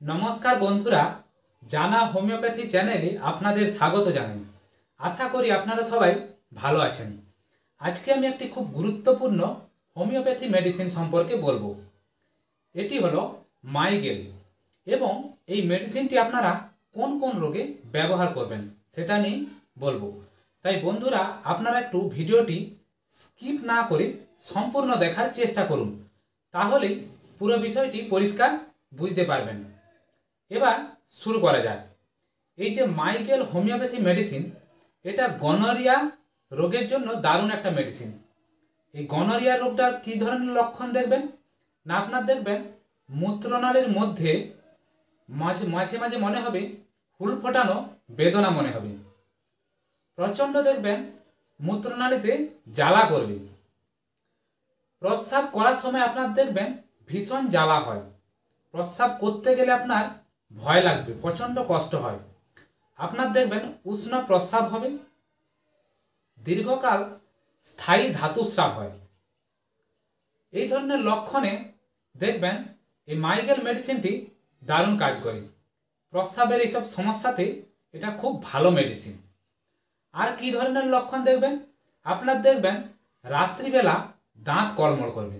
नमस्कार बंधुरा जाना होमिओपैथी चैनेले आपनादेर स्वागत जानाई। आशा करी आपनारा सबाई भालो आछेन। आजके आमी एकटी खूब गुरुत्वपूर्ण होमिओपैथी मेडिसिन सम्पर्के बोलबो। एटी हलो माइग्रेन एबं एई मेडिसिनटी आपनारा कोन कोन रोगे व्यवहार करबेन सेटा निये बोलबो। ताई बंधुरा आपनारा एकटू भिडियोटी स्किप ना करे सम्पूर्ण देखार चेष्टा करुन, ताहलेई पुरो विषयटी परिष्कार बुझते पारबेन। এবার শুরু করা যাক। এই যে মাইগ্রেন হোমিওপ্যাথি মেডিসিন, এটা গনোরিয়া রোগের জন্য দারুণ একটা মেডিসিন। এই গনোরিয়া রোগটার কি ধরনের লক্ষণ দেখবেন না, আপনার দেখবেন মূত্রনালীর মধ্যে মাঝে মাঝে মাঝে মনে হবে হুল ফোটানো বেদনা মনে হবে। প্রচণ্ড দেখবেন মূত্রনালীতে জ্বালা করবে। প্রস্রাব করার সময় আপনার দেখবেন ভীষণ জ্বালা হয়। প্রস্রাব করতে গেলে আপনার ভয় লাগবে, প্রচণ্ড কষ্ট হয়। আপনার দেখবেন উষ্ণ প্রস্রাব হবে, দীর্ঘকাল স্থায়ী ধাতুস্রাব হয়। এই ধরনের লক্ষণে দেখবেন এই মাইগ্রেন মেডিসিনটি দারুণ কাজ করে। প্রস্রাবের এইসব সমস্যাতে এটা খুব ভালো মেডিসিন। আর কি ধরনের লক্ষণ দেখবেন, আপনার দেখবেন রাত্রিবেলা দাঁত কড়মড় করবে।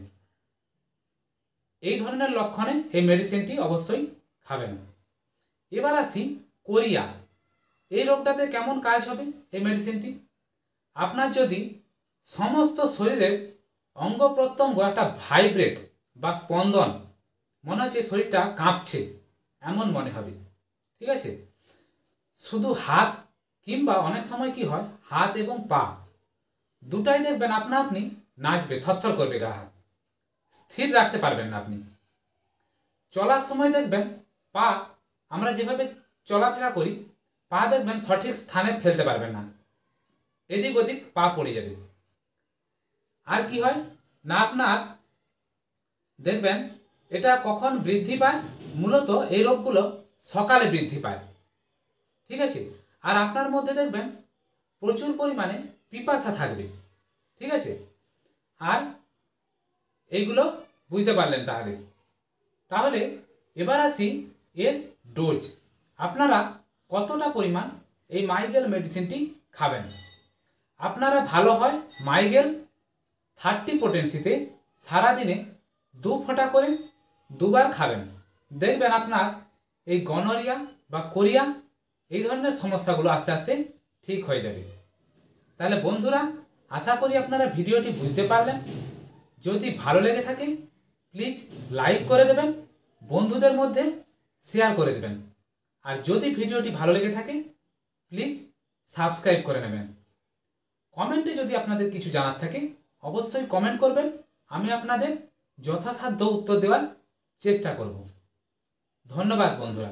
এই ধরনের লক্ষণে এই মেডিসিনটি অবশ্যই খাবেন। এবার আসি কোরিয়া। এই রোগটাতে কেমন কাজ হবে এই মেডিসিনটি, আপনার যদি সমস্ত শরীরের অঙ্গ প্রত্যঙ্গ একটা ভাইব্রেট বা স্পন্দন, মনে হচ্ছে শরীরটা কাঁপছে এমন মনে হবে, ঠিক আছে। শুধু হাত কিংবা অনেক সময় কি হয় হাত এবং পা দুটাই দেখবেন আপনা আপনি নাচবে, থরথর করবে গা হাত, স্থির রাখতে পারবেন না আপনি। চলার সময় দেখবেন পা, আমরা যেভাবে চলাফেরা করি পা দেখবেন সঠিক স্থানে ফেলতে পারবেন না, এদিক ওদিক পা পড়ে যাবে। আর কি হয় না, আপনার দেখবেন এটা কখন বৃদ্ধি পায়, মূলত এই রোগগুলো সকালে বৃদ্ধি পায়, ঠিক আছে। আর আপনার মধ্যে দেখবেন প্রচুর পরিমাণে পিপাসা থাকবে, ঠিক আছে। আর এইগুলো বুঝতে পারলেন তাহলে এবার আসি এর ডোজ। আপনারা কতটা পরিমাণ এই মাইগ্রেন মেডিসিনটি খাবেন। আপনারা ভালো হয় মাইগ্রেন 30 পোটেন্সিতে সারাদিনে 2 ফোঁটা করে 2 বার খাবেন। দেখবেন আপনার এই গনোরিয়া বা কোরিয়া এই ধরনের সমস্যাগুলো আস্তে আস্তে ঠিক হয়ে যাবে। তাহলে বন্ধুরা, আশা করি আপনারা ভিডিওটি বুঝতে পারলেন। যদি ভালো লেগে থাকে প্লিজ লাইক করে দেবেন, বন্ধুদের মধ্যে শেয়ার করে দেবেন। আর যদি ভিডিওটি ভালো লেগে থাকে প্লিজ সাবস্ক্রাইব করে নেবেন। কমেন্টে যদি আপনাদের কিছু জানার থাকে অবশ্যই কমেন্ট করবেন, আমি আপনাদের যথাসাধ্য উত্তর দেওয়ার চেষ্টা করব। ধন্যবাদ বন্ধুরা।